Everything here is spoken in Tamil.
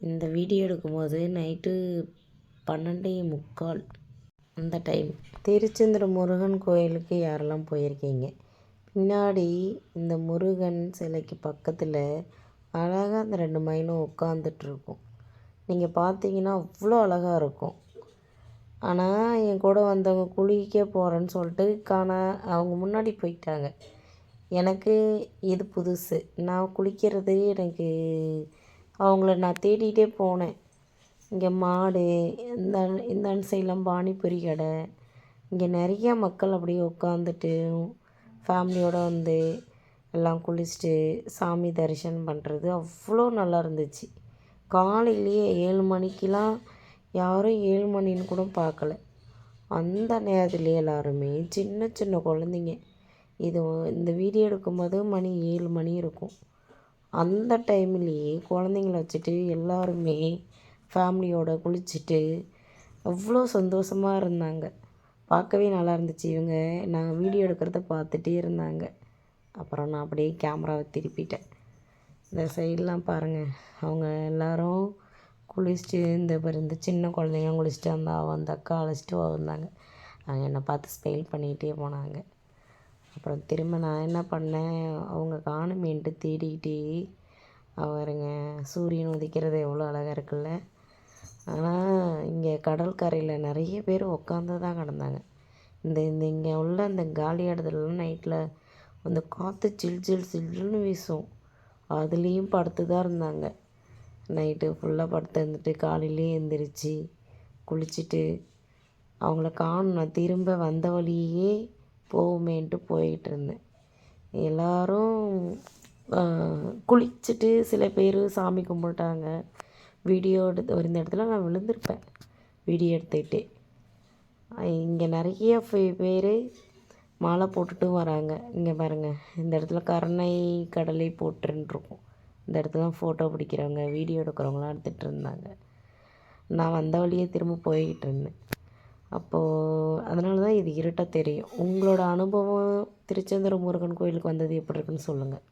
இந்த வீடியோ எடுக்கும்போது நைட்டு 12:45 அந்த டைம். திருச்செந்தூர் முருகன் கோயிலுக்கு யாரெல்லாம் போயிருக்கீங்க? பின்னாடி இந்த முருகன் சிலைக்கு பக்கத்தில் அழகாக அந்த 2 மயிலும் உட்காந்துட்ருக்கும். நீங்கள் பார்த்தீங்கன்னா அவ்வளோ அழகாக இருக்கும். ஆனால் என் கூட வந்தவங்க குளிக்க போகிறேன்னு சொல்லிட்டு அவங்க முன்னாடி போயிட்டாங்க. எனக்கு இது புதுசு. நான் குளிக்கிறது எனக்கு அவங்கள நான் தேடிகிட்டே போனேன். இங்கே மாடு இந்த சைடெலாம் பானிபூரி கடை, இங்கே நிறையா மக்கள் அப்படியே உட்காந்துட்டு ஃபேமிலியோடு வந்து எல்லாம் குளிச்சுட்டு சாமி தரிசனம் பண்ணுறது அவ்வளோ நல்லா இருந்துச்சு. காலையிலேயே 7 மணிக்கெலாம் யாரும் 7 மணின்னு கூட பார்க்கல. அந்த நேரத்துலேயே எல்லாருமே சின்ன சின்ன குழந்தைங்க, இந்த வீடியோ எடுக்கும்போது மணி 7 மணி இருக்கும். அந்த டைம்லேயே குழந்தைங்கள வச்சுட்டு எல்லாருமே ஃபேமிலியோடு குளிச்சுட்டு அவ்வளோ சந்தோஷமாக இருந்தாங்க. பார்க்கவே நல்லா இருந்துச்சு. இவங்க நான் வீடியோ எடுக்கிறத பார்த்துட்டே இருந்தாங்க. அப்புறம் நான் அப்படியே கேமராவை திருப்பிட்டேன். இந்த சைடெலாம் பாருங்கள், அவங்க எல்லோரும் குளிச்சுட்டு இந்த சின்ன குழந்தைங்க குளிச்சுட்டு அந்த அக்கா அழைச்சிட்டு வந்தாங்க. அவங்க என்னை பார்த்து ஸ்மைல் பண்ணிகிட்டே போனாங்க. அப்புறம் திரும்ப நான் என்ன பண்ணேன், அவங்க காணுமேன்ட்டு தேடிக்கிட்டே அவருங்க சூரியன் உதிக்கிறது எவ்வளோ அழகாக இருக்குல்ல. ஆனால் இங்கே கடற்கரையில் நிறைய பேர் உட்காந்து தான் கிடந்தாங்க. இந்த இந்த இங்கே உள்ள இந்த காலி இடத்துலலாம் நைட்டில் அந்த காற்று சில்லுன்னு வீசும். அதுலேயும் படுத்து தான் இருந்தாங்க. நைட்டு ஃபுல்லாக படுத்து இருந்துட்டு காலையிலே எழுந்திரிச்சு குளிச்சுட்டு அவங்கள காணும். நான் திரும்ப வந்த வழியே போவோமேன்ட்டு போயிட்டு இருந்தேன். எல்லோரும் குளிச்சுட்டு சில பேர் சாமி கும்பிட்டாங்க. வீடியோ எடுத்து இந்த இடத்துல நான் விழுந்திருப்பேன் வீடியோ எடுத்துக்கிட்டே. இங்கே நிறைய பேர் மாலை போட்டுட்டு வராங்க. இங்கே பாருங்கள், இந்த இடத்துல கருணை கடலை போட்டுருக்கும். இந்த இடத்துல ஃபோட்டோ பிடிக்கிறவங்க வீடியோ எடுக்கிறவங்களாம் எடுத்துகிட்டு இருந்தாங்க. நான் வந்த வழியே திரும்ப போய்கிட்டு இருந்தேன். அப்போது அதனால தான் இது இருட்டாக தெரியும். உங்களோட அனுபவம் திருச்செந்தூர் முருகன் கோயிலுக்கு வந்தது எப்படி இருக்குன்னு சொல்லுங்கள்.